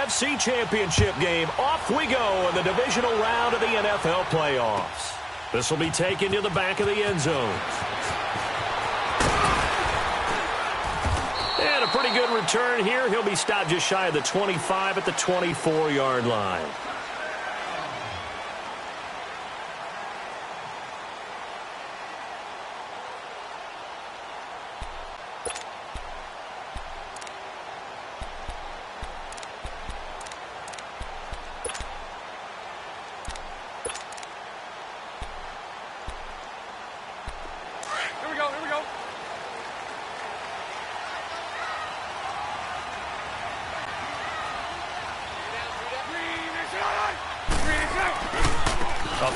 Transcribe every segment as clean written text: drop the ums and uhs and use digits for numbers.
NFC Championship game. Off we go in the divisional round of the NFL playoffs. This will be taken to the back of the end zone. And a pretty good return here. He'll be stopped just shy of the 25 at the 24-yard line.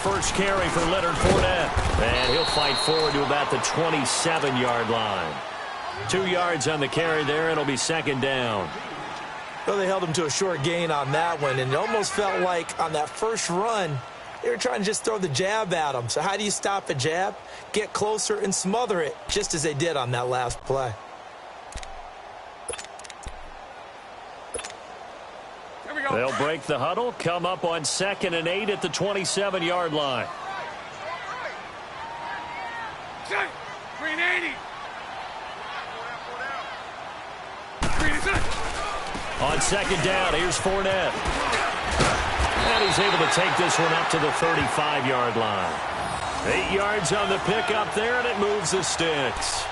First carry for Leonard Fournette. And he'll fight forward to about the 27-yard line. 2 yards on the carry there. It'll be second down. Well, they held him to a short gain on that one, and it almost felt like on that first run, they were trying to just throw the jab at him. So how do you stop a jab? Get closer and smother it, just as they did on that last play. They'll break the huddle, come up on 2nd and 8 at the 27-yard line. 380. On second down, here's Fournette. And he's able to take this one up to the 35-yard line. 8 yards on the pickup there, and it moves the sticks.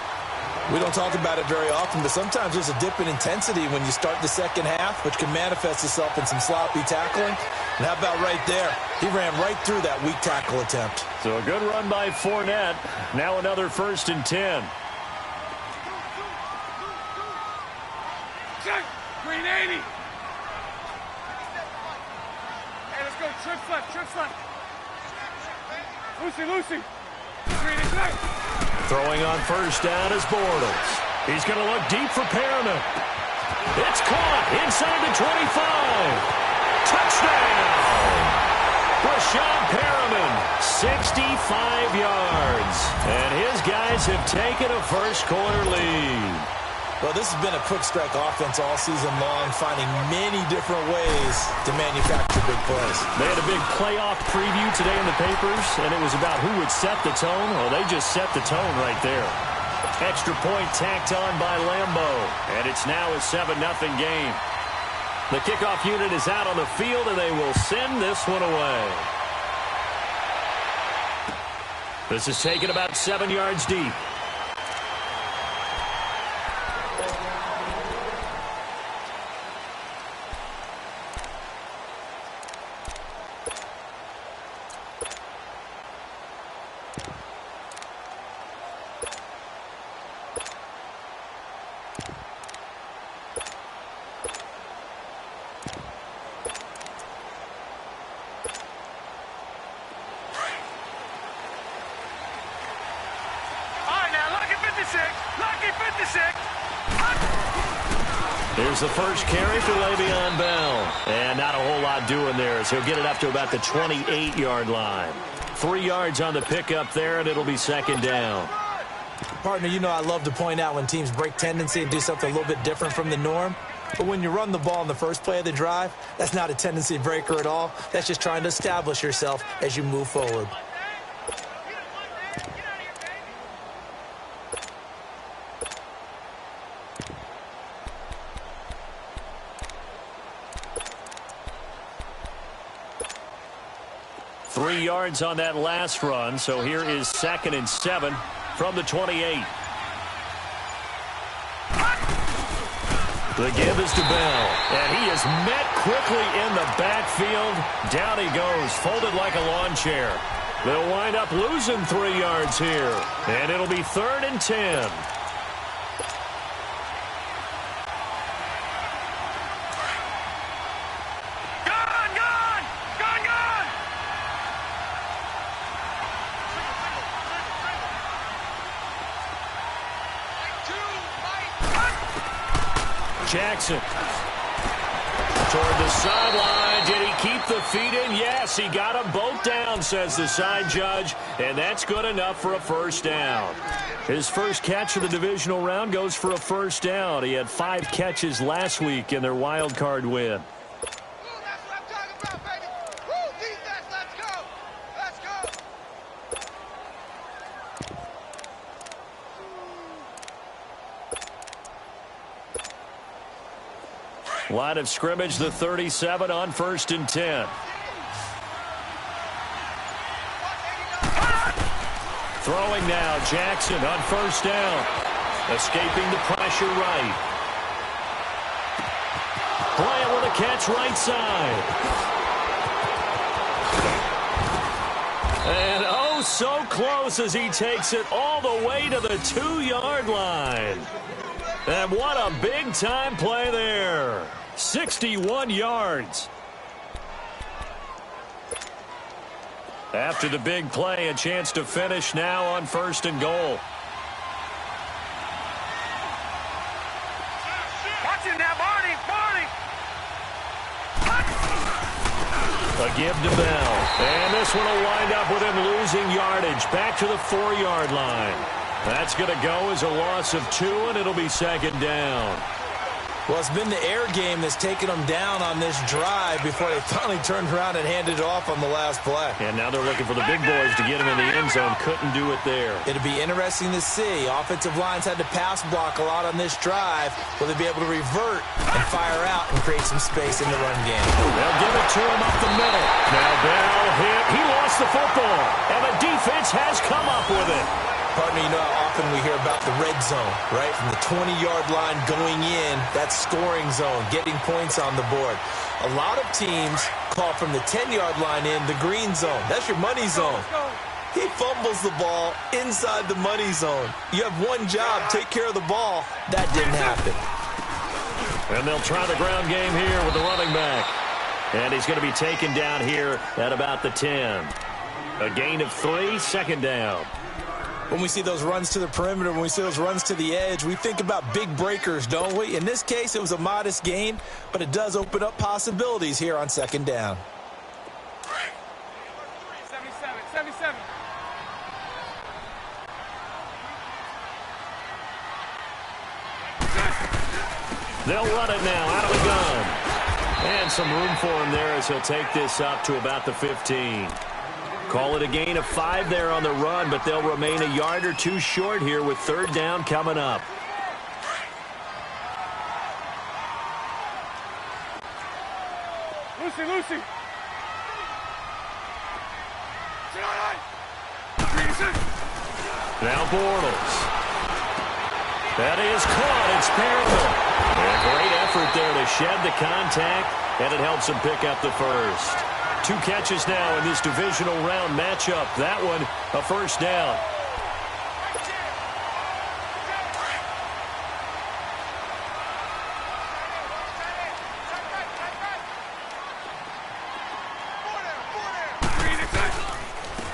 We don't talk about it very often, but sometimes there's a dip in intensity when you start the second half, which can manifest itself in some sloppy tackling. And how about right there? He ran right through that weak tackle attempt. So a good run by Fournette. Now another 1st and 10. 380. Hey, let's go. Trips left, trips left. Lucy. 380. Throwing on 1st down is Bortles. He's going to look deep for Perriman. It's caught inside the 25. Touchdown! Rashad Perriman, 65 yards. And his guys have taken a first-quarter lead. Well, this has been a quick strike offense all season long, finding many different ways to manufacture big plays. They had a big playoff preview today in the papers, and it was about who would set the tone. Well, they just set the tone right there. Extra point tacked on by Lambo, and it's now a 7-0 game. The kickoff unit is out on the field, and they will send this one away. This is taken about 7 yards deep. Here's the first carry for Le'Veon Bell. And not a whole lot doing there as he'll get it up to about the 28-yard line. 3 yards on the pickup there, and it'll be second down. Partner, you know I love to point out when teams break tendency and do something a little bit different from the norm. But when you run the ball in the first play of the drive, that's not a tendency breaker at all. That's just trying to establish yourself as you move forward. Three yards on that last run, so here is 2nd and 7 from the 28. The give is to Bell, and he is met quickly in the backfield. Down he goes, folded like a lawn chair. They'll wind up losing 3 yards here, and it'll be 3rd and 10. Jackson toward the sideline. Did he keep the feet in? Yes, he got them both down, says the side judge, and that's good enough for a first down. His first catch of the divisional round goes for a first down. He had 5 catches last week in their wild card win. Line of scrimmage, the 37 on 1st and 10. Throwing now, Jackson on 1st down. Escaping the pressure right. Bryant with a catch right side. And oh, so close as he takes it all the way to the 2-yard line. And what a big-time play there. 61 yards. After the big play, a chance to finish now on 1st and goal. Watch it now, Barney! A give to Bell. And this one will wind up with him losing yardage back to the 4-yard line. That's going to go as a loss of 2, and it'll be 2nd down. Well, it's been the air game that's taken them down on this drive before they finally turned around and handed it off on the last play. And now they're looking for the big boys to get him in the end zone. Couldn't do it there. It'll be interesting to see. Offensive lines had to pass block a lot on this drive. Will they be able to revert and fire out and create some space in the run game? They'll give it to him up the middle. Now Bell hit. He lost the football. And the defense has come up with it. Partner, you know how often we hear about the red zone, right? From the 20-yard line going in, that's scoring zone, getting points on the board. A lot of teams call from the 10-yard line in the green zone. That's your money zone. He fumbles the ball inside the money zone. You have one job, take care of the ball. That didn't happen. And they'll try the ground game here with the running back. And he's going to be taken down here at about the 10. A gain of 3, 2nd down. When we see those runs to the perimeter, when we see those runs to the edge, we think about big breakers, don't we? In this case, it was a modest gain, but it does open up possibilities here on 2nd down. 77. They'll run it now out of the gun. And some room for him there as he'll take this up to about the 15. Call it a gain of 5 there on the run, but they'll remain a yard or 2 short here with 3rd down coming up. Lucy. Now Bortles. That is caught. It's Perriman. A great effort there to shed the contact, and it helps him pick up the first. 2 catches now in this divisional round matchup. That one, a 1st down.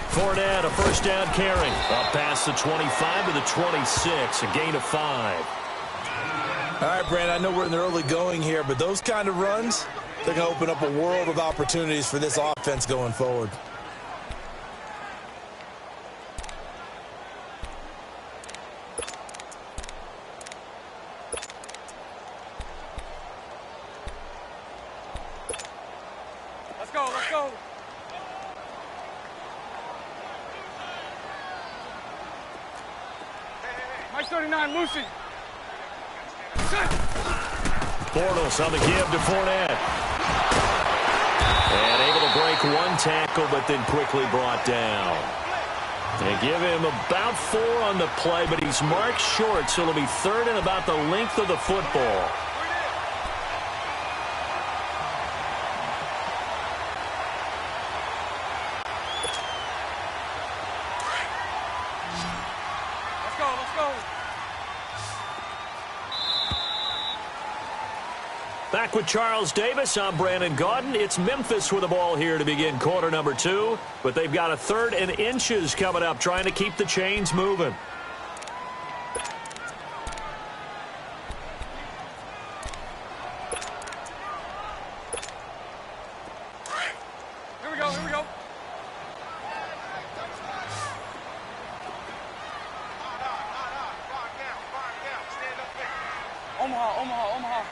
Fournette, a 1st down carry. Up past the 25 to the 26, a gain of 5. All right, Brand, I know we're in the early going here, but those kind of runs, they're going to open up a world of opportunities for this offense going forward. Let's go. Mike 39, Lucy. Bortles on the give to Fournette. And able to break 1 tackle, but then quickly brought down. They give him about 4 on the play, but he's marked short, so it'll be 3rd and about the length of the football. Let's go. Back with Charles Davis, I'm Brandon Gaudin. It's Memphis with the ball here to begin quarter number 2, but they've got a 3rd and inches coming up, trying to keep the chains moving. Here we go. Omaha.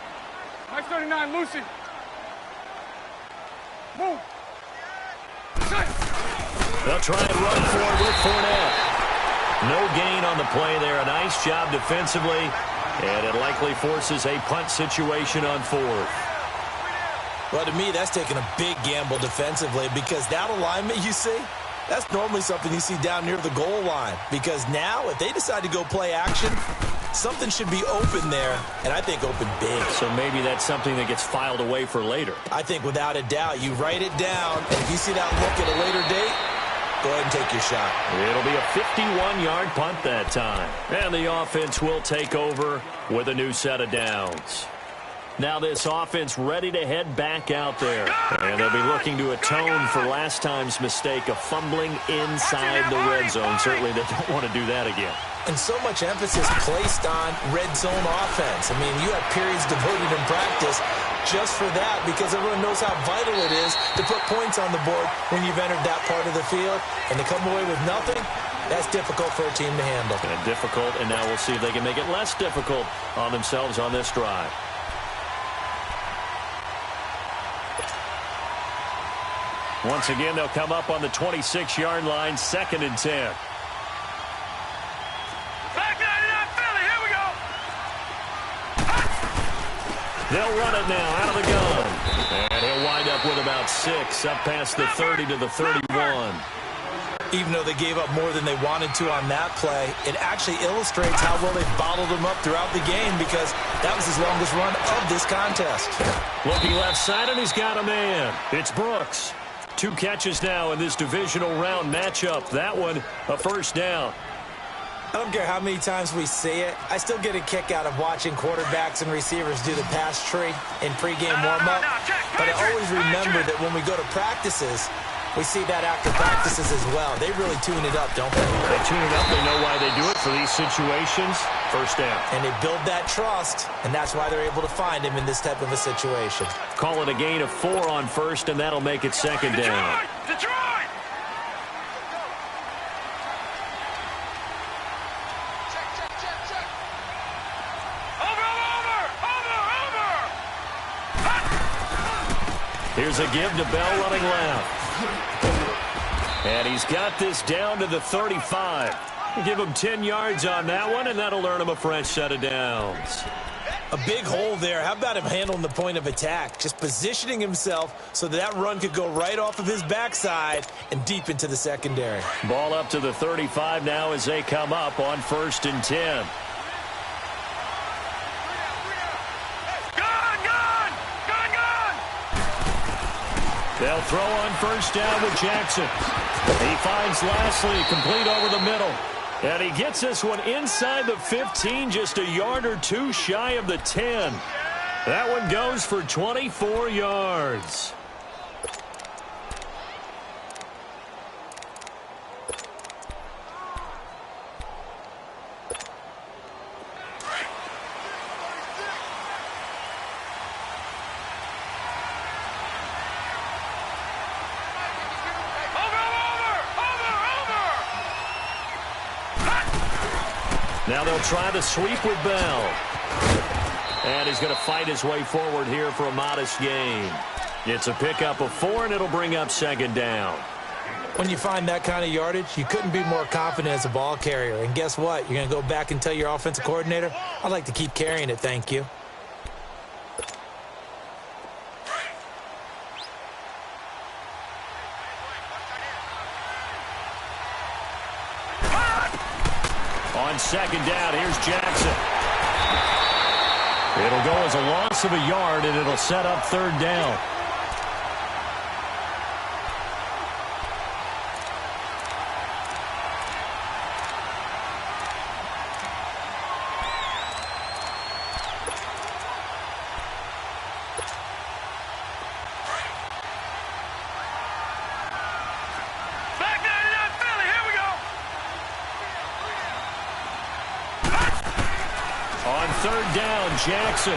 Mike 39, Lucy. Move. They'll try and run forward with Fournette. No gain on the play there. A nice job defensively, and it likely forces a punt situation on 4th. Well, to me, that's taking a big gamble defensively because that alignment you see, that's normally something you see down near the goal line. Because now, if they decide to go play action, something should be open there, and I think open big. So maybe that's something that gets filed away for later. I think without a doubt, you write it down, and if you see that look at a later date, go ahead and take your shot. It'll be a 51-yard punt that time. And the offense will take over with a new set of downs. Now this offense ready to head back out there. And they'll be looking to atone for last time's mistake of fumbling inside the red zone. Certainly they don't want to do that again. And so much emphasis placed on red zone offense. I mean, you have periods devoted in practice just for that because everyone knows how vital it is to put points on the board when you've entered that part of the field. And to come away with nothing, that's difficult for a team to handle. And difficult, and now we'll see if they can make it less difficult on themselves on this drive. Once again, they'll come up on the 26-yard line, 2nd and 10. They'll run it now out of the gun. And he'll wind up with about 6, up past the 30 to the 31. Even though they gave up more than they wanted to on that play, it actually illustrates how well they've bottled them up throughout the game because that was his longest run of this contest. Looking left side, and he's got a man. It's Brooks. 2 catches now in this divisional round matchup. That one, a first down. I don't care how many times we see it. I still get a kick out of watching quarterbacks and receivers do the pass tree in pregame warm-up. But I always remember that when we go to practices, we see that after practices as well. They really tune it up, don't they? They tune it up. They know why they do it for these situations. First down. And they build that trust, and that's why they're able to find him in this type of a situation. Call it a gain of 4 on first, and that'll make it 2nd down. Detroit! Here's a give to Bell running left. And he's got this down to the 35. Give him 10 yards on that one, and that'll earn him a fresh set of downs. A big hole there. How about him handling the point of attack? Just positioning himself so that run could go right off of his backside and deep into the secondary. Ball up to the 35 now as they come up on 1st and 10. They'll throw on first down with Jackson. He finds Lashley complete over the middle. And he gets this one inside the 15, just a yard or 2 shy of the 10. That one goes for 24 yards. Now they'll try the sweep with Bell. And he's going to fight his way forward here for a modest gain. It's a pickup of 4, and it'll bring up 2nd down. When you find that kind of yardage, you couldn't be more confident as a ball carrier. And guess what? You're going to go back and tell your offensive coordinator, I'd like to keep carrying it, thank you. On 2nd down, here's Jackson. It'll go as a loss of a yard, and it'll set up 3rd down. On 3rd down, Jackson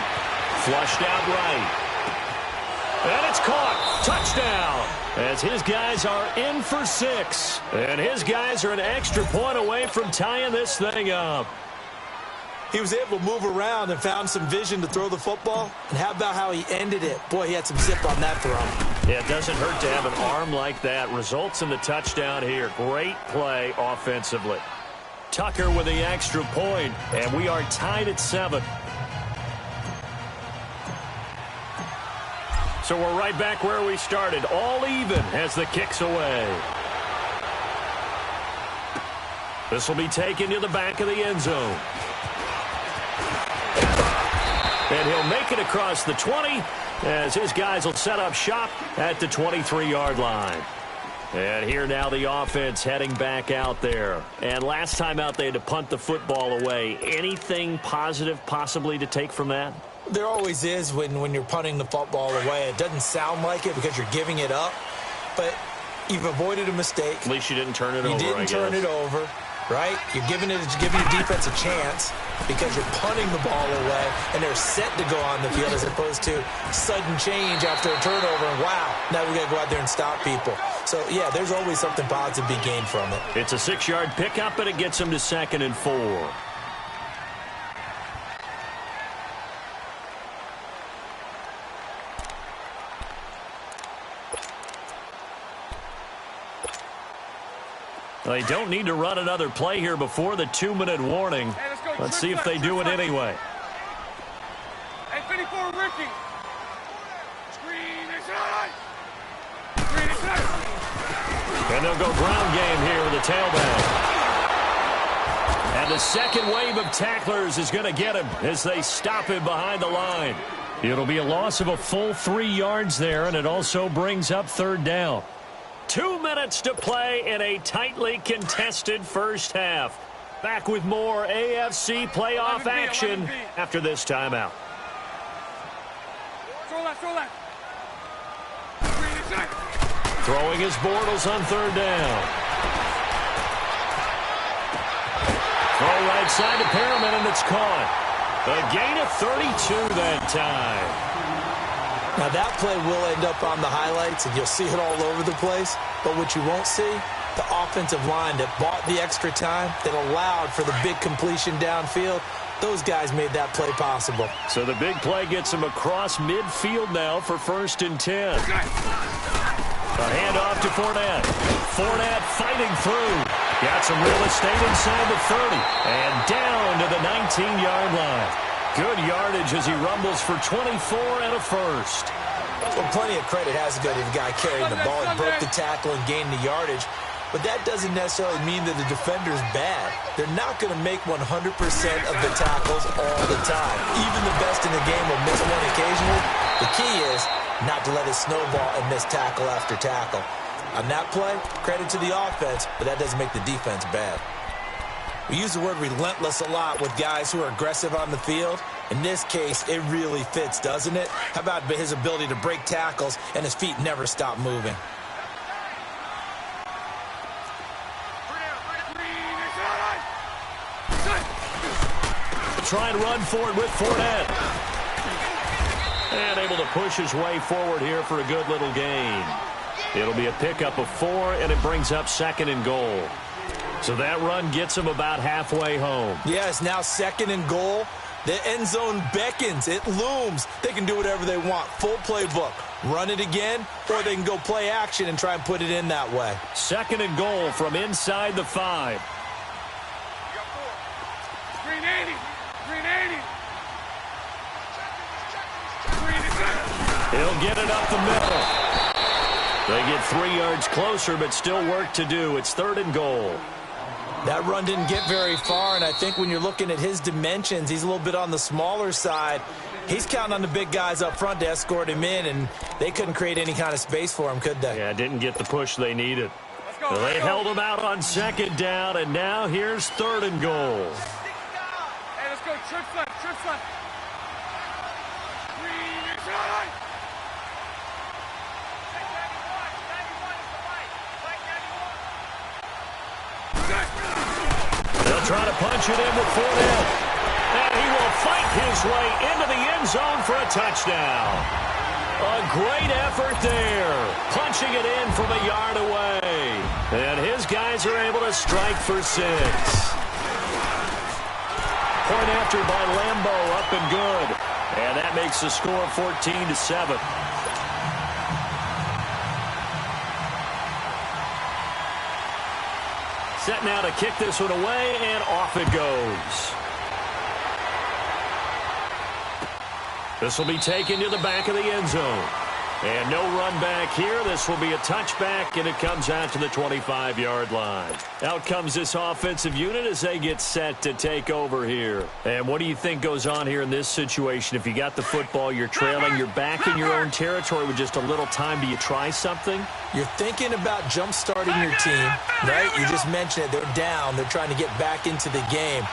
flushed out right. And it's caught. Touchdown. As his guys are in for 6. And his guys are an extra point away from tying this thing up. He was able to move around and found some vision to throw the football. And how about how he ended it? Boy, he had some zip on that throw. Yeah, it doesn't hurt to have an arm like that. Results in the touchdown here. Great play offensively. Tucker with the extra point, and we are tied at 7. So we're right back where we started, all even as the kick's away. This will be taken to the back of the end zone. And he'll make it across the 20 as his guys will set up shop at the 23-yard line. And here now the offense heading back out there. And last time out they had to punt the football away. Anything positive possibly to take from that? There always is when you're punting the football away. It doesn't sound like it because you're giving it up, but you've avoided a mistake. At least you didn't turn it over, You didn't turn it over, right? You're giving your defense a chance because you're punting the ball away, and they're set to go on the field as opposed to sudden change after a turnover, and wow, now we got to go out there and stop people. So, yeah, there's always something positive to be gained from it. It's a 6-yard pickup, and it gets them to 2nd and 4. They don't need to run another play here before the 2-minute warning. Hey, let's see if they do it anyway. Hey, 54, Ricky. Screen inside. Screen inside. And they'll go ground game here with the tailback. And the second wave of tacklers is going to get him as they stop him behind the line. It'll be a loss of a full 3 yards there, and it also brings up 3rd down. 2 minutes to play in a tightly contested first half. Back with more AFC playoff action after this timeout. Throw left. Throwing his Bortles on 3rd down. Throw right side to Perriman, and it's caught. A gain of 32 that time. Now, that play will end up on the highlights, and you'll see it all over the place. But what you won't see, the offensive line that bought the extra time, that allowed for the big completion downfield, those guys made that play possible. So the big play gets him across midfield now for 1st and 10. A handoff to Fournette. Fournette fighting through. Got some real estate inside the 30. And down to the 19-yard line. Good yardage as he rumbles for 24 and a first. Well, plenty of credit has to go to the guy carrying the ball. He broke the tackle and gained the yardage. But that doesn't necessarily mean that the defender's bad. They're not going to make 100% of the tackles all the time. Even the best in the game will miss one occasionally. The key is not to let it snowball and miss tackle after tackle. On that play, credit to the offense, but that doesn't make the defense bad. We use the word relentless a lot with guys who are aggressive on the field. In this case, it really fits, doesn't it? How about his ability to break tackles and his feet never stop moving? Try and run for it with Fournette. And able to push his way forward here for a good little gain. It'll be a pickup of 4, and it brings up 2nd and goal. So that run gets him about halfway home. Yes, now 2nd and goal. The end zone beckons. It looms. They can do whatever they want. Full playbook. Run it again, or they can go play action and try and put it in that way. 2nd and goal from inside the 5. Screen 80. He'll get it up the middle. They get 3 yards closer, but still work to do. It's 3rd and goal. That run didn't get very far, and I think when you're looking at his dimensions, he's a little bit on the smaller side. He's counting on the big guys up front to escort him in, and they couldn't create any kind of space for him, could they? Yeah, didn't get the push they needed. Let's go, They held him out on 2nd down, and now here's 3rd and goal. Hey, let's go. Trips left. Screen inside. They'll try to punch it in with Fournette. And he will fight his way into the end zone for a touchdown. A great effort there. Punching it in from a yard away. And his guys are able to strike for 6. Point after by Lambo, up and good. And that makes the score 14-7. Set now to kick this one away, and off it goes. This will be taken to the back of the end zone. And no run back here. This will be a touchback, and it comes out to the 25-yard line. Out comes this offensive unit as they get set to take over here. And what do you think goes on here in this situation? If you got the football, you're trailing, you're back in your own territory with just a little time. Do you try something? You're thinking about jump-starting your team, right? You just mentioned it. They're down. They're trying to get back into the game.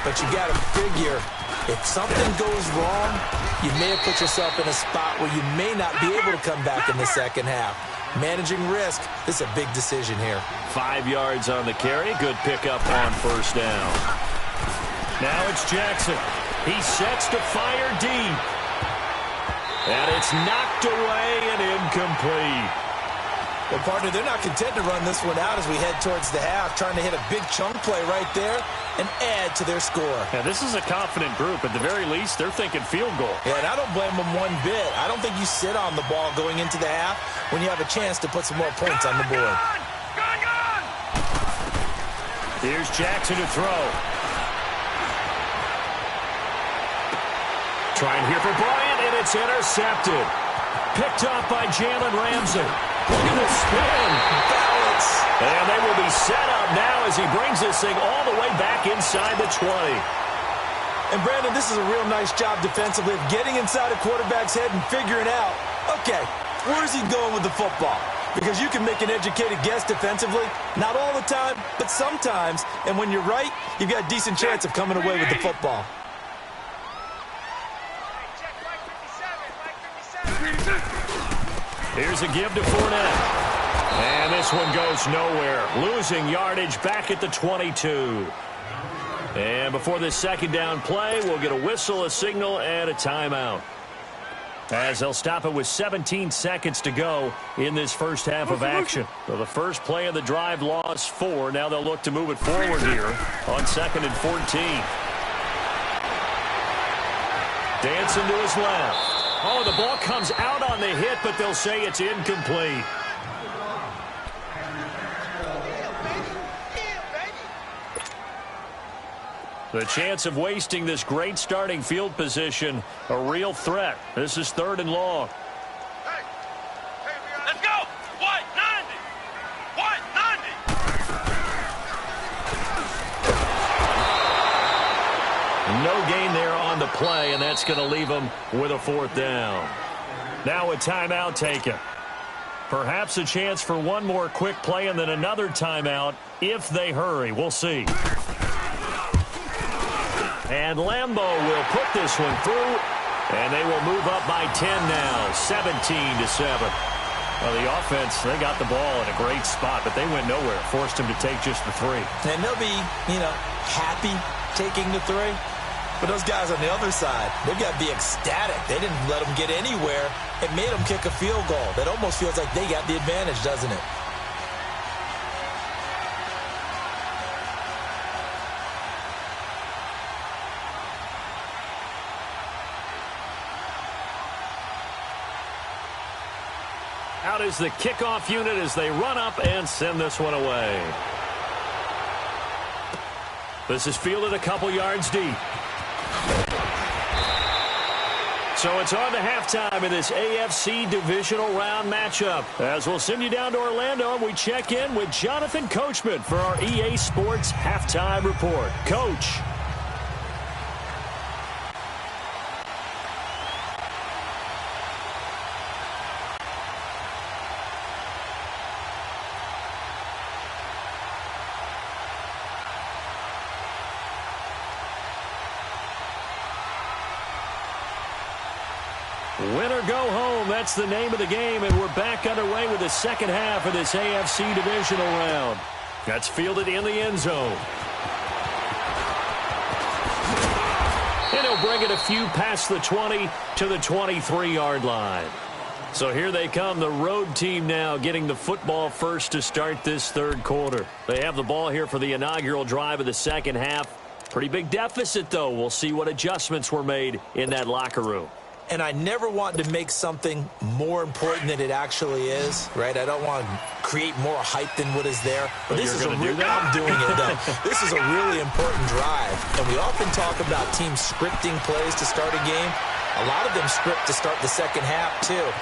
But you got to figure, if something goes wrong, you may have put yourself in a spot where you may not be able to come back in the second half. Managing risk, this is a big decision here. 5 yards on the carry. Good pickup on first down. Now it's Jackson. He sets to fire deep. And it's knocked away and incomplete. Well, partner, they're not content to run this one out as we head towards the half, trying to hit a big chunk play right there and add to their score. Yeah, this is a confident group. At the very least, they're thinking field goal. Yeah, and I don't blame them one bit. I don't think you sit on the ball going into the half when you have a chance to put some more points on the board. Here's Jackson to throw. Trying here for Bryant, and it's intercepted. Picked off by Jalen Ramsey. Look at the spin. Balance. And they will be set up now as he brings this thing all the way back inside the 20. And, Brandon, this is a real nice job defensively of getting inside a quarterback's head and figuring out, okay, where's he going with the football? Because you can make an educated guess defensively, not all the time, but sometimes. And when you're right, you've got a decent chance of coming away with the football. Here's a give to Fournette. And this one goes nowhere. Losing yardage back at the 22. And before this second down play, we'll get a whistle, a signal, and a timeout. As they'll stop it with 17 seconds to go in this first half of action. So the first play of the drive lost 4. Now they'll look to move it forward here on 2nd and 14. Dancing to his left. Oh, the ball comes out on the hit, but they'll say it's incomplete. The chance of wasting this great starting field position, a real threat. This is 3rd and long. Let's go! What? 90! What? 90! No gain there on the play, and that's going to leave them with a 4th down. Now a timeout taken. Perhaps a chance for one more quick play and then another timeout if they hurry. We'll see. And Lambeau will put this one through, and they will move up by 10 now, 17-7. Well, the offense, they got the ball in a great spot, but they went nowhere. Forced him to take just the 3. And they'll be, happy taking the 3. But those guys on the other side, they've got to be ecstatic. They didn't let them get anywhere. It made them kick a field goal. That almost feels like they got the advantage, doesn't it? Out is the kickoff unit as they run up and send this one away. This is fielded a couple yards deep. So it's on to halftime in this AFC divisional round matchup. As we'll send you down to Orlando, and we check in with Jonathan Coachman for our EA Sports Halftime Report. Coach. Win or go home, that's the name of the game, and we're back underway with the second half of this AFC divisional round. That's fielded in the end zone. And he'll bring it a few past the 20 to the 23-yard line. So here they come, the road team now getting the football first to start this third quarter. They have the ball here for the inaugural drive of the second half. Pretty big deficit, though. We'll see what adjustments were made in that locker room. And I never want to make something more important than it actually is, right? I don't want to create more hype than what is there. But this is I'm doing it, though. This is a really important drive. And we often talk about teams scripting plays to start a game. A lot of them script to start the second half, too.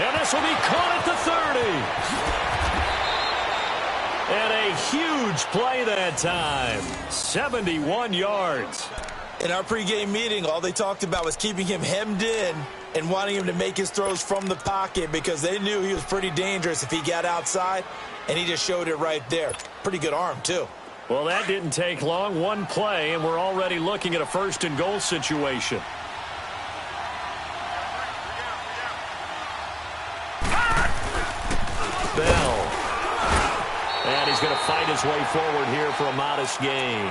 And this will be caught at the 30. And a huge play that time. 71 yards. In our pregame meeting, all they talked about was keeping him hemmed in and wanting him to make his throws from the pocket because they knew he was pretty dangerous if he got outside, and he just showed it right there. Pretty good arm, too. Well, that didn't take long. One play, and we're already looking at a first-and-goal situation. Bell. And he's going to fight his way forward here for a modest gain.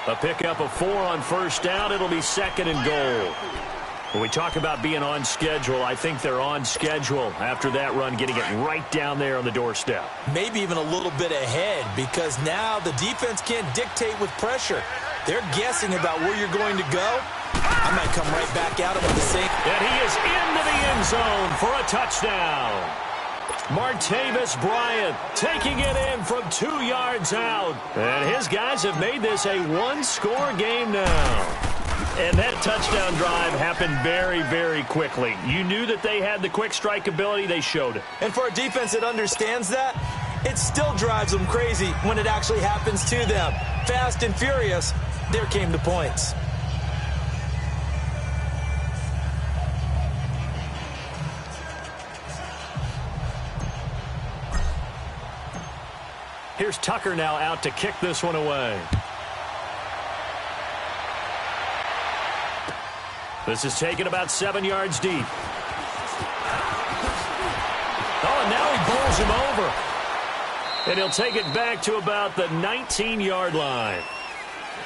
A pickup of 4 on first down. It'll be second and goal. When we talk about being on schedule, I think they're on schedule after that run, getting it right down there on the doorstep. Maybe even a little bit ahead because now the defense can't dictate with pressure. They're guessing about where you're going to go. I might come right back at him with the same. And he is into the end zone for a touchdown. Martavis Bryant taking it in from 2 yards out. And his guys have made this a one-score game now. And that touchdown drive happened very, very quickly. You knew that they had the quick strike ability. They showed it. And for a defense that understands that, it still drives them crazy when it actually happens to them. Fast and furious, there came the points. Here's Tucker now out to kick this one away. This is taken about 7 yards deep. Oh, and now he bowls him over. And he'll take it back to about the 19-yard line.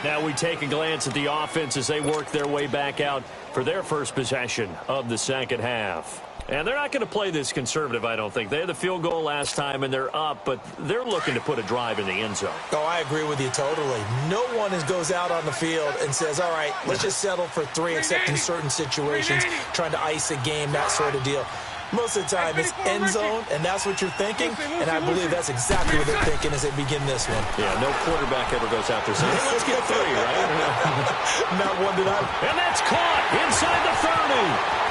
Now we take a glance at the offense as they work their way back out for their first possession of the second half. And they're not going to play this conservative, I don't think. They had the field goal last time, and they're up, but they're looking to put a drive in the end zone. Oh, I agree with you totally. No one goes out on the field and says, all right, let's just settle for 3, except in certain situations, trying to ice a game, that sort of deal. Most of the time, it's end zone, and that's what you're thinking, and I believe that's exactly what they're thinking as they begin this one. Yeah, no quarterback ever goes out there saying, hey, let's get 3, right? Not one that I... And that's caught inside the 30.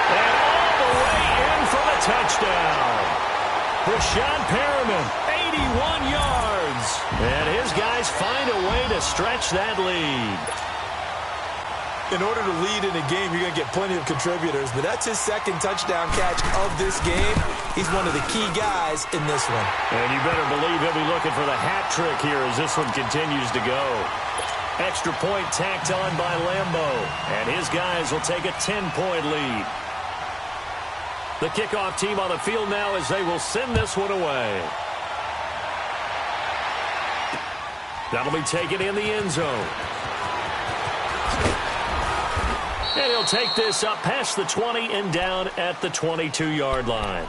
And all the way in for the touchdown. Rashad Perriman, 81 yards. And his guys find a way to stretch that lead. In order to lead in a game, you're going to get plenty of contributors, but that's his second touchdown catch of this game. He's one of the key guys in this one. And you better believe he'll be looking for the hat trick here as this one continues to go. Extra point tacked on by Lambo. And his guys will take a 10-point lead. The kickoff team on the field now as they will send this one away. That'll be taken in the end zone. And he'll take this up past the 20 and down at the 22-yard line.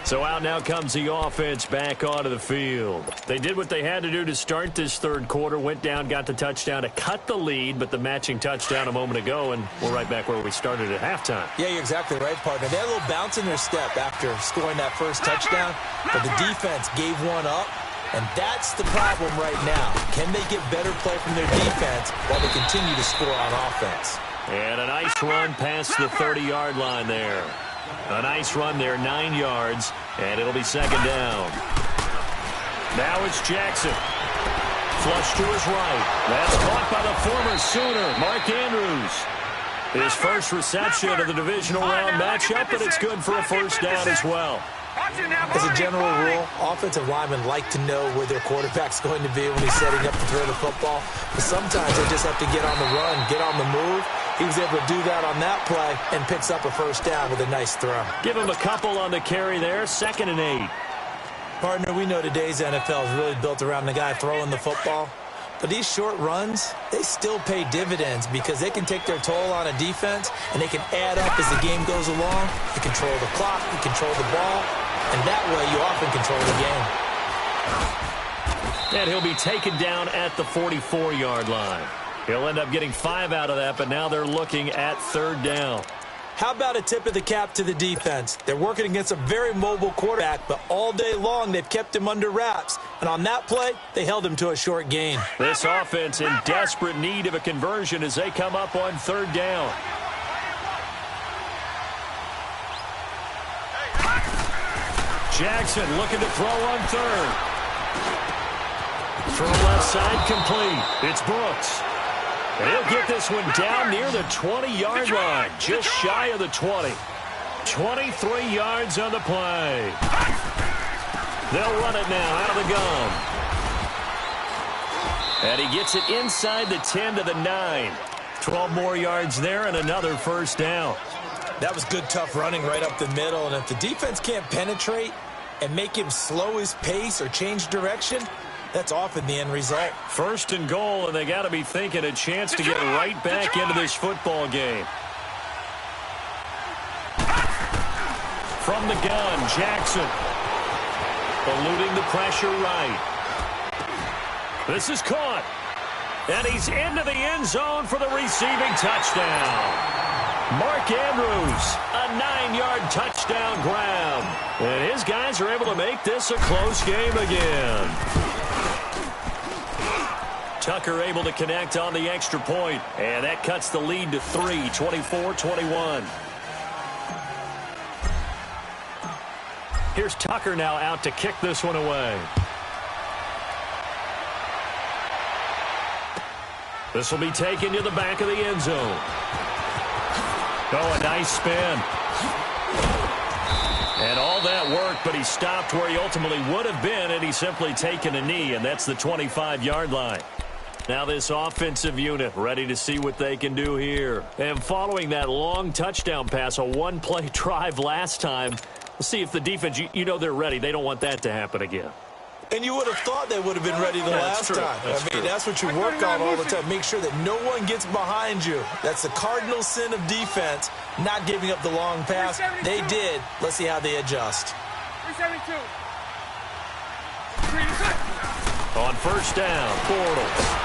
So out now comes the offense back onto the field. They did what they had to do to start this third quarter, went down, got the touchdown to cut the lead, but the matching touchdown a moment ago, and we're right back where we started at halftime. Yeah, you're exactly right, partner. They had a little bounce in their step after scoring that first touchdown, but the defense gave one up, and that's the problem right now. Can they get better play from their defense while they continue to score on offense? And a nice run past the 30-yard line there. A nice run there, 9 yards, and it'll be second down. Now it's Jackson. Flush to his right. That's caught by the former Sooner, Mark Andrews. His first reception of the divisional round matchup, but it's good for a first down as well. As a general rule, offensive linemen like to know where their quarterback's going to be when he's setting up to throw the football. But sometimes they just have to get on the run, get on the move. He was able to do that on that play and picks up a first down with a nice throw. Give him a couple on the carry there, 2nd and 8. Partner, we know today's NFL is really built around the guy throwing the football. But these short runs, they still pay dividends because they can take their toll on a defense and they can add up as the game goes along. You control the clock, you control the ball, and that way you often control the game. And he'll be taken down at the 44-yard line. He'll end up getting 5 out of that, but now they're looking at third down. How about a tip of the cap to the defense? They're working against a very mobile quarterback, but all day long they've kept him under wraps. And on that play, they held him to a short gain. This offense in desperate need of a conversion as they come up on third down. Jackson looking to throw on third. Throw left side complete. It's Brooks. And he'll get this one down near the 20-yard line, just shy of the 20. 23 yards on the play. They'll run it now out of the gun. And he gets it inside the 10 to the 9. 12 more yards there and another first down. That was good, tough running right up the middle. And if the defense can't penetrate and make him slow his pace or change direction, that's often the end result. First and goal, and they got to be thinking a chance to get right back into this football game. From the gun, Jackson. Eluding the pressure right. This is caught. And he's into the end zone for the receiving touchdown. Mark Andrews, a 9-yard touchdown grab. And his guys are able to make this a close game again. Tucker able to connect on the extra point. And that cuts the lead to 3, 24-21. Here's Tucker now out to kick this one away. This will be taken to the back of the end zone. Oh, a nice spin. And all that work, but he stopped where he ultimately would have been, and he's simply taken a knee, and that's the 25-yard line. Now this offensive unit ready to see what they can do here. And following that long touchdown pass, a one-play drive last time, we'll see if the defense, you know they're ready. They don't want that to happen again. And you would have thought they would have been ready the last time. That's what you work on all the time. Make sure that no one gets behind you. That's the cardinal sin of defense, not giving up the long pass. They did. Let's see how they adjust. 372. On first down, Bortles.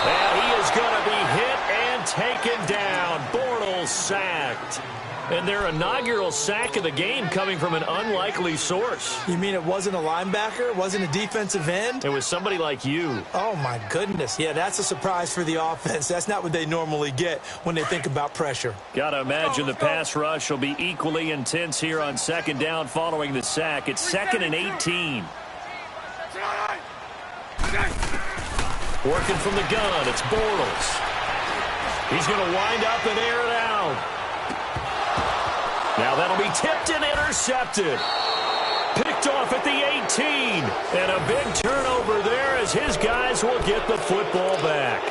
And he is going to be hit and taken down. Bortles sacked. And their inaugural sack of the game coming from an unlikely source. You mean it wasn't a linebacker? It wasn't a defensive end? It was somebody like you. Oh, my goodness. Yeah, that's a surprise for the offense. That's not what they normally get when they think about pressure. Got to imagine the pass rush will be equally intense here on second down following the sack. It's 2nd and 18. Working from the gun, it's Bortles. He's going to wind up and air it out. Now that'll be tipped and intercepted. Picked off at the 18. And a big turnover there as his guys will get the football back.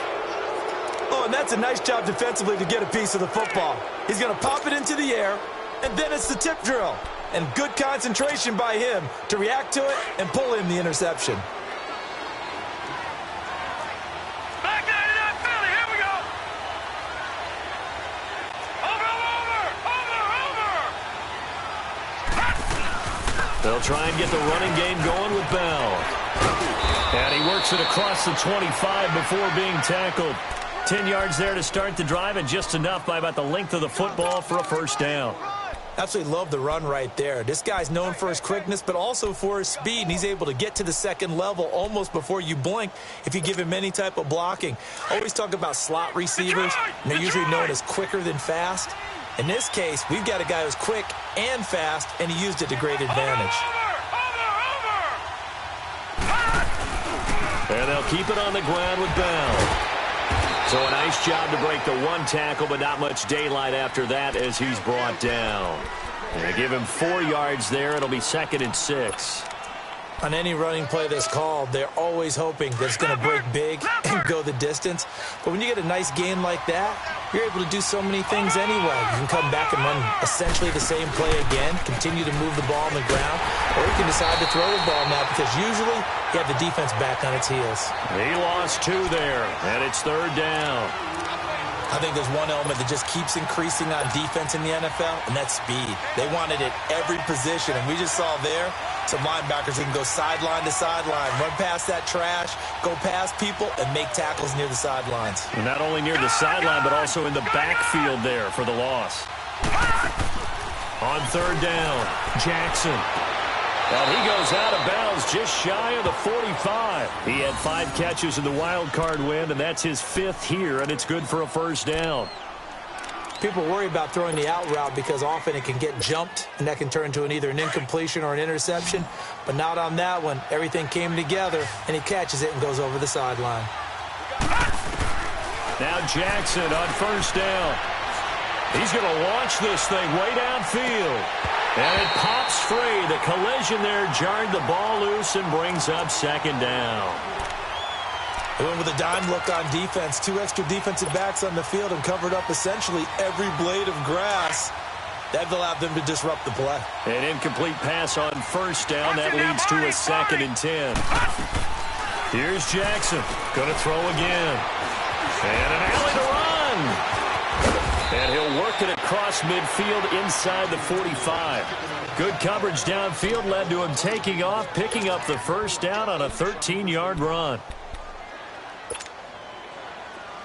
Oh, and that's a nice job defensively to get a piece of the football. He's going to pop it into the air, and then it's the tip drill. And good concentration by him to react to it and pull in the interception. They'll try and get the running game going with Bell. And he works it across the 25 before being tackled. 10 yards there to start the drive, and just enough by about the length of the football for a first down. Absolutely love the run right there. This guy's known for his quickness, but also for his speed, and he's able to get to the second level almost before you blink if you give him any type of blocking. Always talk about slot receivers, and they're usually known as quicker than fast. In this case, we've got a guy who's quick and fast, and he used it to great advantage. And they'll keep it on the ground with Bell. So a nice job to break the one tackle, but not much daylight after that as he's brought down. And they give him 4 yards there. It'll be 2nd and 6. On any running play that's called, they're always hoping that it's going to break big and go the distance. But when you get a nice gain like that, you're able to do so many things anyway. You can come back and run essentially the same play again, continue to move the ball on the ground, or you can decide to throw the ball now because usually you have the defense back on its heels. He lost 2 there, and it's 3rd down. I think there's one element that just keeps increasing on defense in the NFL, and that's speed. They want it at every position, and we just saw there some linebackers who can go sideline to sideline, run past that trash, go past people, and make tackles near the sidelines. And not only near the sideline, but also in the backfield there for the loss. On 3rd down, Jackson. And he goes out of bounds just shy of the 45. He had 5 catches in the wild card win, and that's his 5th here, and it's good for a first down. people worry about throwing the out route because often it can get jumped, and that can turn into either an incompletion or an interception. But not on that one. Everything came together, and he catches it and goes over the sideline. Now Jackson on first down. He's going to launch this thing way downfield. And it pops free. The collision there jarred the ball loose and brings up second down. They went with a dime look on defense. 2 extra defensive backs on the field and covered up essentially every blade of grass. That allowed them to disrupt the play. An incomplete pass on first down. That leads to a 2nd and 10. Here's Jackson. Going to throw again. And an alley to run. And he'll work it across midfield inside the 45. Good coverage downfield led to him taking off, picking up the first down on a 13-yard run.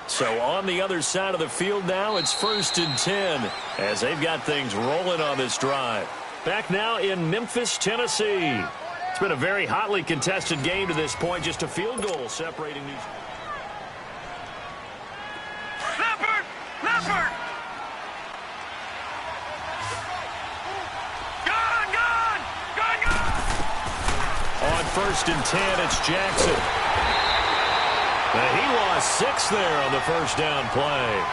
So on the other side of the field now, it's 1st and 10 as they've got things rolling on this drive. Back now in Memphis, Tennessee. It's been a very hotly contested game to this point. Just a field goal separating these. Leopard! Leopard! Gone! Gone! Gone! Gone! On 1st and 10, it's Jackson. He lost 6 there on the first down play.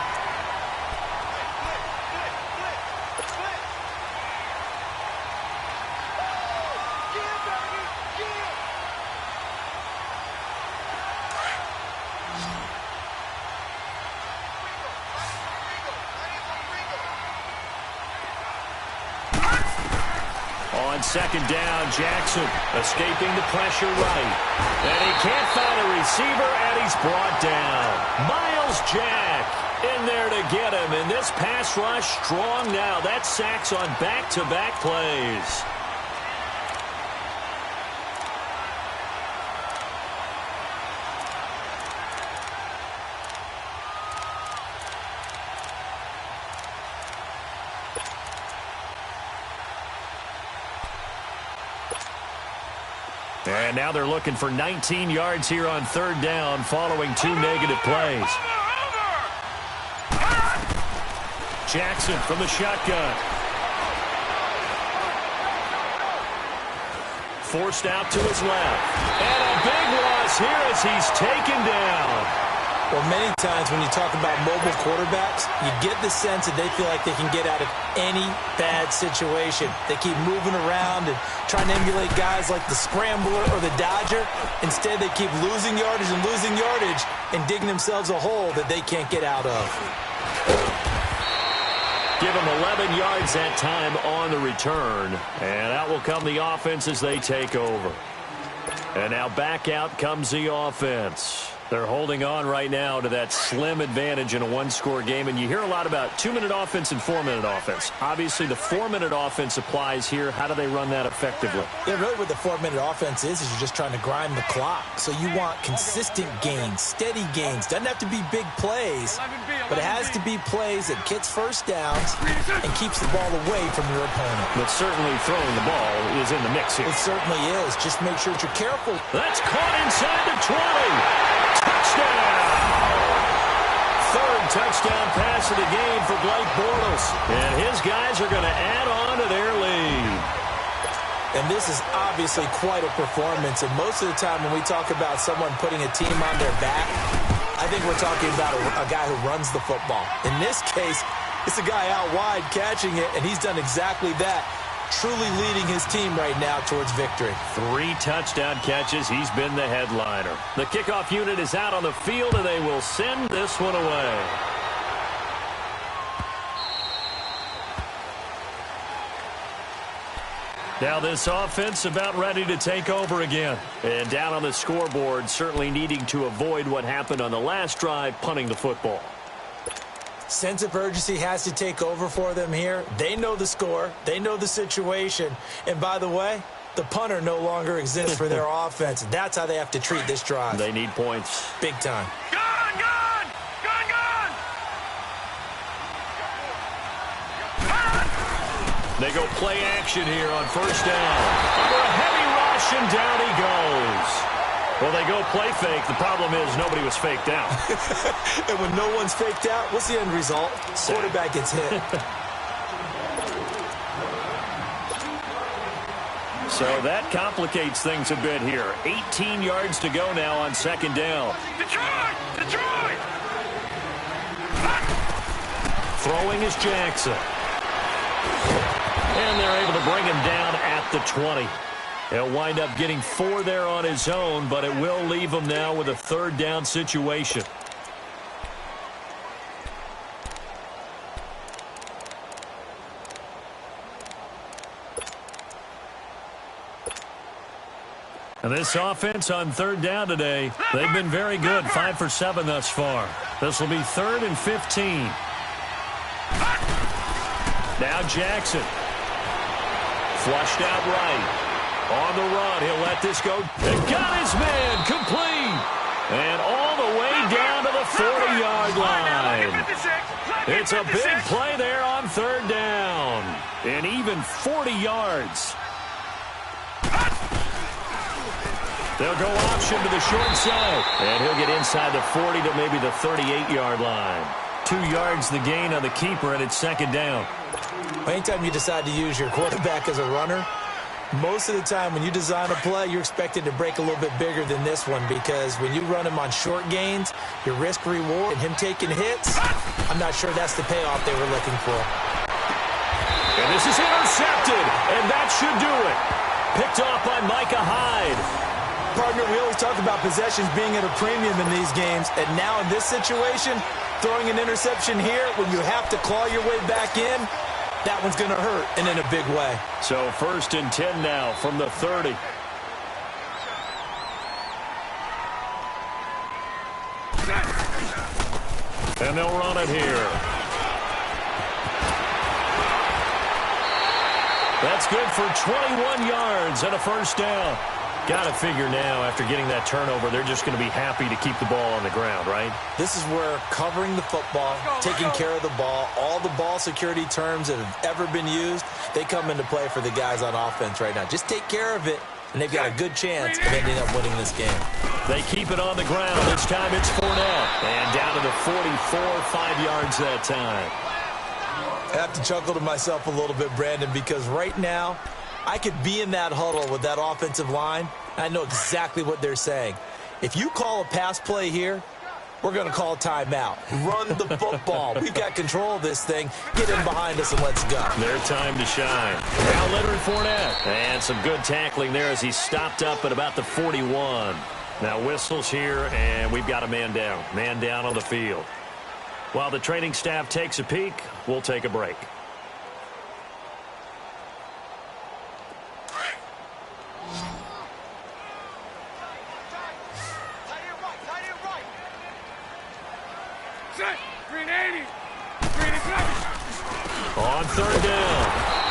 On 2nd down, Jackson escaping the pressure right. And he can't find a receiver, and he's brought down. Miles Jack in there to get him. And this pass rush strong now. That's sacks on back-to-back plays. And now they're looking for 19 yards here on 3rd down following 2 negative plays. Jackson from the shotgun. Forced out to his left. And a big loss here as he's taken down. Well, many times when you talk about mobile quarterbacks, you get the sense that they feel like they can get out of any bad situation. They keep moving around and trying to emulate guys like the scrambler or the dodger. Instead, they keep losing yardage and digging themselves a hole that they can't get out of. Give them 11 yards that time on the return. And out will come the offense as they take over. And now back out comes the offense. They're holding on right now to that slim advantage in a one-score game. And you hear a lot about 2-minute offense and 4-minute offense. Obviously, the 4-minute offense applies here. How do they run that effectively? Yeah, really what the 4-minute offense is you're just trying to grind the clock. So you want consistent gains, steady gains. Doesn't have to be big plays, but it has to be plays that gets first downs and keeps the ball away from your opponent. But certainly throwing the ball is in the mix here. It certainly is. Just make sure that you're careful. That's caught inside the 20. Touchdown! 3rd touchdown pass of the game for Blake Bortles. And his guys are going to add on to their lead. And this is obviously quite a performance. And most of the time when we talk about someone putting a team on their back, I think we're talking about a guy who runs the football. In this case, it's a guy out wide catching it, and he's done exactly that. Truly leading his team right now towards victory. 3 touchdown catches. He's been the headliner. The kickoff unit is out on the field, and they will send this one away. Now this offense about ready to take over again. And down on the scoreboard, certainly needing to avoid what happened on the last drive, punting the football. Sense of urgency has to take over for them here. They know the score. They know the situation. And by the way, the punter no longer exists for their offense. That's how they have to treat this drive. They need points. Big time. Gone! Gone! Gone! Gone! They go play action here on first down. Under a heavy rush, and down he goes. Well, they go play fake. The problem is nobody was faked out. And when no one's faked out, what's the end result? Quarterback gets hit. So that complicates things a bit here. 18 yards to go now on second down. Detroit! Detroit! Throwing is Jackson. And they're able to bring him down at the 20. He'll wind up getting 4 there on his own, but it will leave him now with a third down situation. And this offense on third down today, they've been very good, 5 for 7 thus far. This will be 3rd and 15. Now Jackson. Flushed out right. On the run, he'll let this go. And got his man complete. And all the way down to the 40-yard line. It's a big play there on third down. And even 40 yards. They'll go option to the short side. And he'll get inside the 40 to maybe the 38-yard line. 2 yards the gain on the keeper, and it's second down. Anytime you decide to use your quarterback as a runner, most of the time when you design a play, you're expected to break a little bit bigger than this one, because when you run him on short gains, your risk-reward and him taking hits, I'm not sure that's the payoff they were looking for. And this is intercepted, and that should do it. Picked off by Micah Hyde. Partner, we always talk about possessions being at a premium in these games, and now in this situation, throwing an interception here when you have to claw your way back in, that one's going to hurt, and in a big way. So 1st and 10 now from the 30. And they'll run it here. That's good for 21 yards and a first down. Got to figure now, after getting that turnover, they're just going to be happy to keep the ball on the ground, right? This is where covering the football, taking care of the ball, all the ball security terms that have ever been used, they come into play for the guys on offense right now. Just take care of it, and they've got a good chance of ending up winning this game. They keep it on the ground. This time it's Fournette. And down to the 44, 5 yards that time. I have to chuckle to myself a little bit, Brandon, because right now, I could be in that huddle with that offensive line, and I know exactly what they're saying. If you call a pass play here, we're going to call timeout. Run the football. We've got control of this thing. Get in behind us and let's go. Their time to shine. Now Leonard Fournette. And some good tackling there as he stopped up at about the 41. Now whistles here, and we've got a man down. Man down on the field. While the training staff takes a peek, we'll take a break. On third down.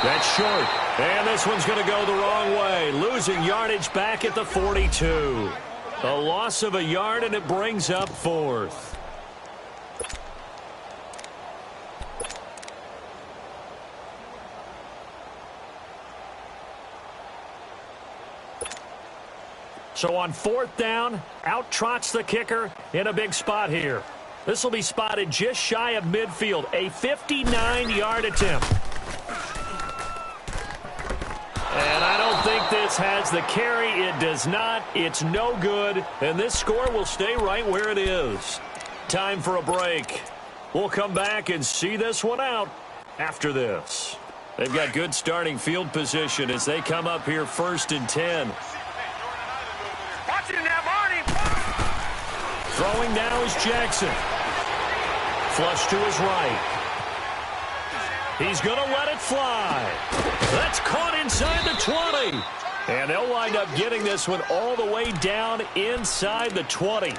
That's short. And this one's going to go the wrong way. Losing yardage back at the 42. A loss of a yard, and it brings up 4th. So on 4th down, out trots the kicker in a big spot here. This will be spotted just shy of midfield. A 59-yard attempt. And I don't think this has the carry. It does not. It's no good. And this score will stay right where it is. Time for a break. We'll come back and see this one out after this. They've got good starting field position as they come up here 1st and 10. Throwing now is Jackson. Flush to his right. He's going to let it fly. That's caught inside the 20. And they'll wind up getting this one all the way down inside the 20.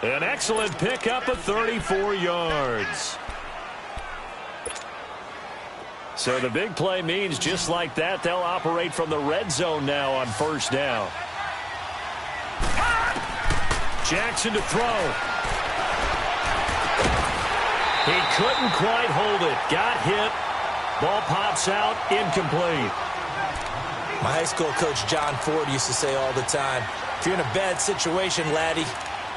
An excellent pickup of 34 yards. So the big play means just like that, they'll operate from the red zone now on 1st down. Jackson to throw. He couldn't quite hold it. Got hit. Ball pops out. Incomplete. My high school coach, John Ford, used to say all the time, if you're in a bad situation, laddie,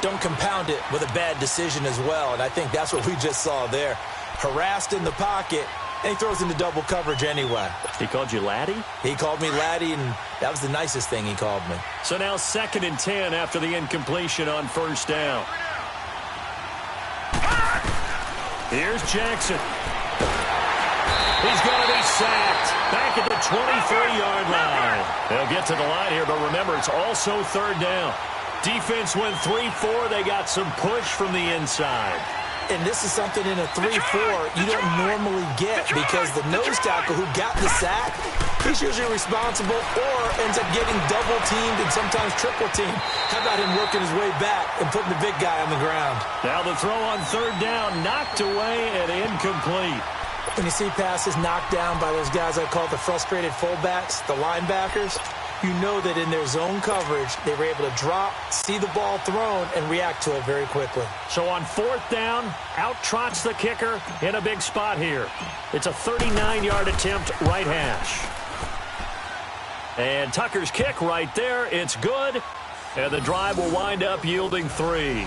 don't compound it with a bad decision as well. And I think that's what we just saw there. Harassed in the pocket, and he throws into double coverage anyway. He called you laddie? He called me laddie, and that was the nicest thing he called me. So now 2nd and 10 after the incompletion on 1st down. Here's Jackson. He's going to be sacked. Back at the 23-yard line. They'll get to the line here, but remember, it's also 3rd down. Defense went 3-4. They got some push from the inside. And this is something in a 3-4 you don't normally get because the nose tackle who got the sack, he's usually responsible or ends up getting double-teamed and sometimes triple-teamed. How about him working his way back and putting the big guy on the ground? Now the throw on 3rd down, knocked away and incomplete. When you see passes knocked down by those guys I call the frustrated fullbacks, the linebackers, you know that in their zone coverage, they were able to drop, see the ball thrown, and react to it very quickly. So on 4th down, out trots the kicker in a big spot here. It's a 39-yard attempt, right hash. And Tucker's kick right there. It's good. And the drive will wind up yielding 3.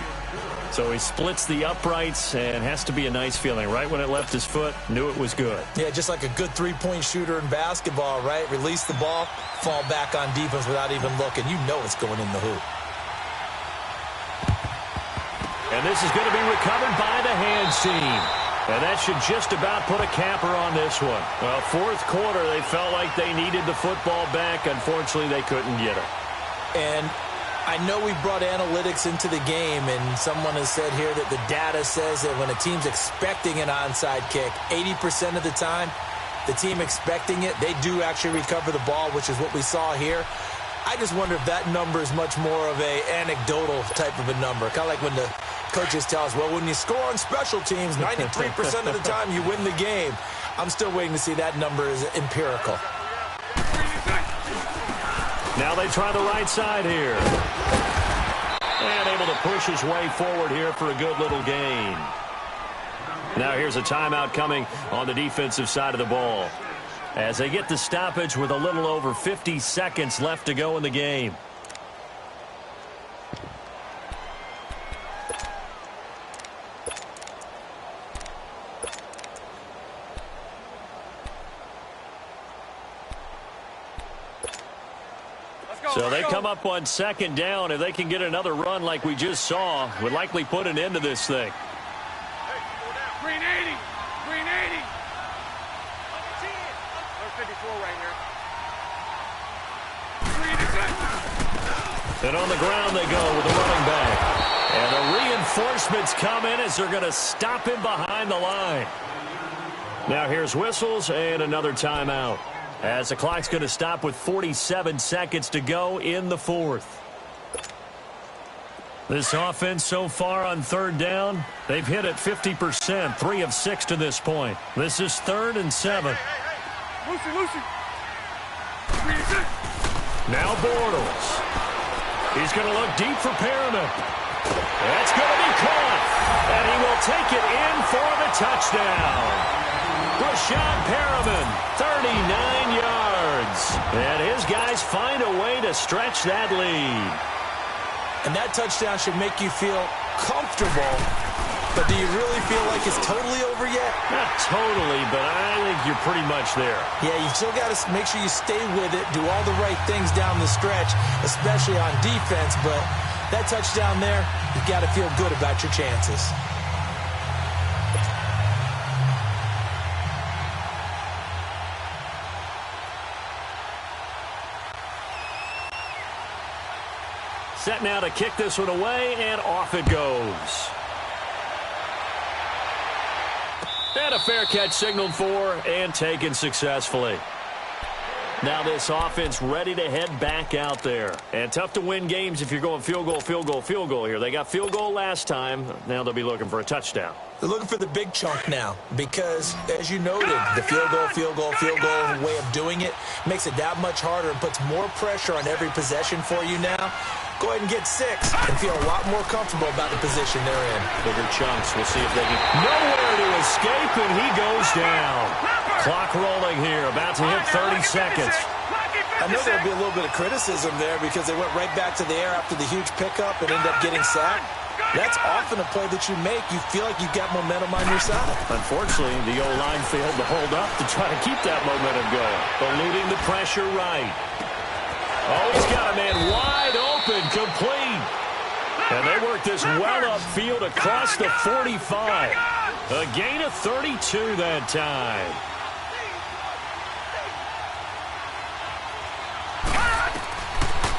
So he splits the uprights, and has to be a nice feeling. Right when it left his foot, knew it was good. Yeah, just like a good three-point shooter in basketball, right? Release the ball, fall back on defense without even looking. You know it's going in the hoop. And this is going to be recovered by the hands team. And that should just about put a capper on this one. Well, 4th quarter, they felt like they needed the football back. Unfortunately, they couldn't get it. And I know we brought analytics into the game, and someone has said here that the data says that when a team's expecting an onside kick, 80% of the time, the team expecting it, they do actually recover the ball, which is what we saw here. I just wonder if that number is much more of a anecdotal type of a number. Kind of like when the coaches tell us, well, when you score on special teams, 93% of the time you win the game. I'm still waiting to see that number is empirical. Now they try the right side here. And able to push his way forward here for a good little gain. Now here's a timeout coming on the defensive side of the ball, as they get the stoppage with a little over 50 seconds left to go in the game. So they come up on 2nd down. If they can get another run like we just saw, would likely put an end to this thing. Green 80. Green 80. 54 right here. And on the ground they go with the running back. And the reinforcements come in as they're going to stop him behind the line. Now here's whistles and another timeout, as the clock's going to stop with 47 seconds to go in the 4th. This offense so far on 3rd down, they've hit it 50%, 3 of 6 to this point. This is 3rd and 7. Lucy. Now Bortles. He's going to look deep for Perriman. That's going to be caught. And he will take it in for the touchdown. Rashad Perriman, 39 yards. And his guys find a way to stretch that lead. And that touchdown should make you feel comfortable. But do you really feel like it's totally over yet? Not totally, but I think you're pretty much there. Yeah, you still got to make sure you stay with it, do all the right things down the stretch, especially on defense. But that touchdown there, you've got to feel good about your chances. Set now to kick this one away, and off it goes. And a fair catch signaled for and taken successfully. Now this offense ready to head back out there. And tough to win games if you're going field goal here. They got field goal last time. Now they'll be looking for a touchdown. They're looking for the big chunk now because, as you noted, the field goal way of doing it makes it that much harder and puts more pressure on every possession for you now. Go ahead and get 6 and feel a lot more comfortable about the position they're in. Bigger chunks. We'll see if they can. Nowhere to escape, and he goes down. Clock rolling here, about to hit 30 seconds. I know there'll be a little bit of criticism there because they went right back to the air after the huge pickup and ended up getting sacked. That's often a play that you make. You feel like you've got momentum on your side. Unfortunately, the O-line failed to hold up to try to keep that momentum going. Eluding the pressure right. Oh, he's got a man wide open, complete. And they work this well upfield across the 45. A gain of 32 that time.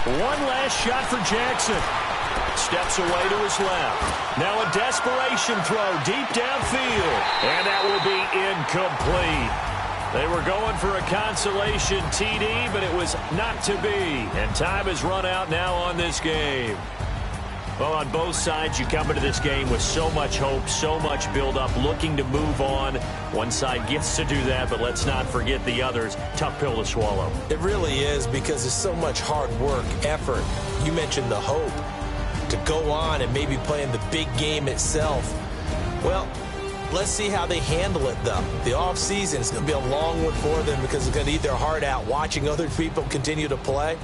One last shot for Jackson. Steps away to his left. Now a desperation throw deep downfield. And that will be incomplete. They were going for a consolation TD, but it was not to be. And time has run out now on this game. Well, on both sides, you come into this game with so much hope, so much build-up, looking to move on. One side gets to do that, but let's not forget the others. Tough pill to swallow. It really is because there's so much hard work, effort. You mentioned the hope to go on and maybe play in the big game itself. Well, let's see how they handle it, though. The offseason is going to be a long one for them because they're going to eat their heart out watching other people continue to play.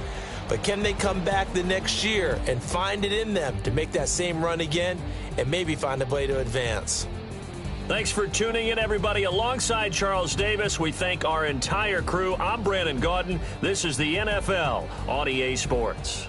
But can they come back the next year and find it in them to make that same run again and maybe find a way to advance? Thanks for tuning in, everybody. Alongside Charles Davis, we thank our entire crew. I'm Brandon Gaudin. This is the NFL on EA Sports.